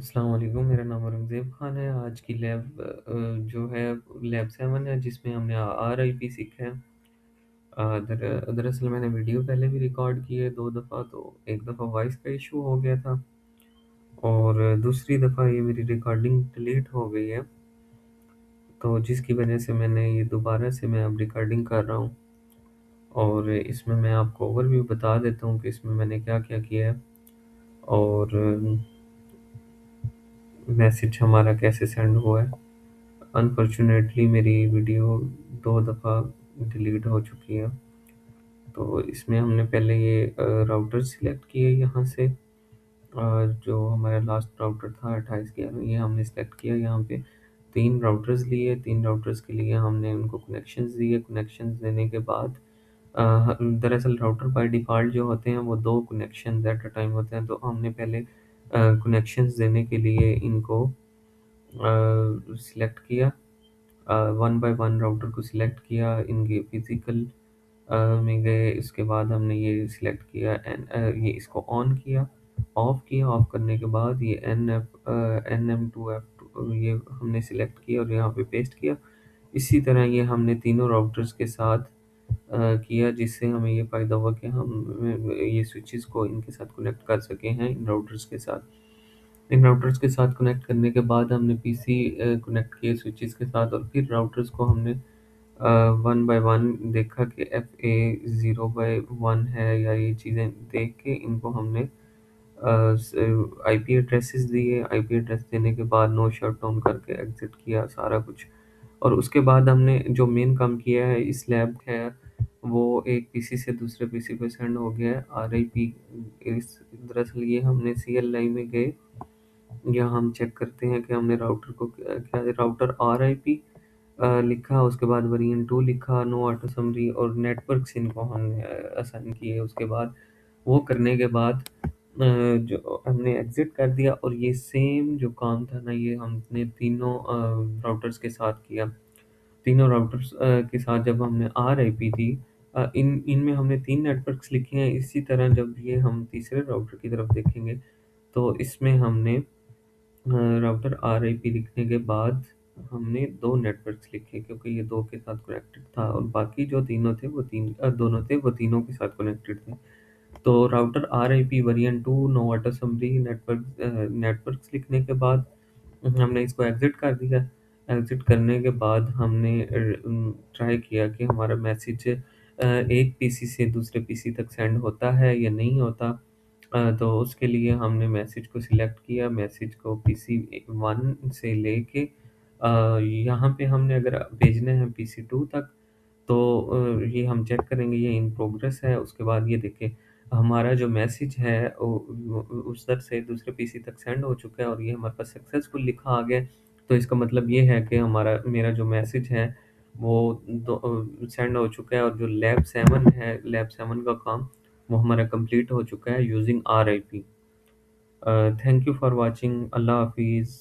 अस्सलाम वालेकुम, मेरा नाम औरंगज़ेब ख़ान है। आज की लैब जो है लैब 7 है जिसमें हमने आरआईपी सीखा है। दरअसल मैंने वीडियो पहले भी रिकॉर्ड की है 2 दफ़ा, तो एक दफ़ा वॉइस का इशू हो गया था और दूसरी दफ़ा ये मेरी रिकॉर्डिंग डिलीट हो गई है। तो जिसकी वजह से मैंने ये दोबारा से मैं अब रिकॉर्डिंग कर रहा हूँ और इसमें मैं आपको ओवरव्यू बता देता हूँ कि इसमें मैंने क्या-क्या किया है और मैसेज हमारा कैसे सेंड हुआ है। अनफॉर्चुनेटली मेरी वीडियो 2 दफ़ा डिलीट हो चुकी है। तो इसमें हमने पहले ये राउटर सिलेक्ट किए यहाँ से, जो हमारा लास्ट राउटर था 2811, ये हमने सिलेक्ट किया। यहाँ पे 3 राउटर्स लिए, 3 राउटर्स के लिए हमने उनको कनेक्शंस दिए। कनेक्शंस देने के बाद दरअसल राउटर बाय डिफ़ॉल्ट जो होते हैं वो 2 कनेक्शंस एट अ टाइम होते हैं, तो हमने पहले कनेक्शंस देने के लिए इनको सिलेक्ट किया। वन बाय वन राउटर को सिलेक्ट किया, इनके फिज़िकल में गए। इसके बाद हमने ये सिलेक्ट किया ये इसको ऑन किया, ऑफ़ किया। ऑफ़ करने के बाद ये NM2F2 ये हमने सिलेक्ट किया और यहाँ पे पेस्ट किया। इसी तरह ये हमने तीनों राउटर्स के साथ किया, जिससे हमें ये फ़ायदा हुआ कि हम ये स्विचेस को इनके साथ कनेक्ट कर सके हैं, इन राउटर्स के साथ। इन राउटर्स के साथ कनेक्ट करने के बाद हमने पीसी कनेक्ट किए स्विचेस के साथ और फिर राउटर्स को हमने वन बाय वन देखा कि FA0/1 है या ये चीज़ें देख के इनको हमने आईपी एड्रेसेस दिए। आईपी एड्रेस देने के बाद नो शटडाउन करके एग्ज़िट किया सारा कुछ। और उसके बाद हमने जो मेन काम किया है इस लैब है, वो एक पीसी से दूसरे पीसी पे सेंड हो गया है आरआईपी। इस दरअसल ये हमने सीएलआई में गए, यहाँ हम चेक करते हैं कि हमने राउटर को क्या राउटर आरआईपी लिखा, उसके बाद वेरिएंट 2 लिखा, नो ऑटो समरी और नेटवर्क्स इनको हमने असाइन किए। उसके बाद वो करने के बाद जो हमने एग्ज़िट कर दिया और ये सेम जो काम था ना, ये हमने तीनों राउटर्स के साथ किया। तीनों राउटर्स के साथ जब हमने आरआईपी दी, इनमें हमने 3 नेटवर्क्स लिखे हैं। इसी तरह जब ये हम तीसरे राउटर की तरफ देखेंगे, तो इसमें हमने राउटर आरआईपी लिखने के बाद हमने 2 नेटवर्क्स लिखे, क्योंकि ये 2 के साथ कनेक्टेड था और बाकी जो तीनों थे वो दोनों थे वो तीनों के साथ कनेक्टेड थे। तो router RIP variant 2 no auto summary networks लिखने के बाद हमने इसको एग्ज़िट कर दिया। एग्ज़िट करने के बाद हमने ट्राई किया कि हमारा मैसेज एक पीसी से दूसरे पीसी तक सेंड होता है या नहीं होता। तो उसके लिए हमने मैसेज को सिलेक्ट किया, मैसेज को पीसी 1 से लेके यहाँ पे हमने अगर भेजना है पीसी 2 तक, तो ये हम चेक करेंगे, ये इन प्रोग्रेस है। उसके बाद ये देखें हमारा जो मैसेज है वो उस दर से दूसरे पीसी तक सेंड हो चुका है और ये हमारे पास सक्सेसफुल लिखा आ गया है। तो इसका मतलब ये है कि मेरा जो मैसेज है वो सेंड हो चुका है और जो लैब 7 है, लैब 7 का काम वो हमारा कंप्लीट हो चुका है using RIP. Thank you for watching. अल्लाह हाफ़िज़।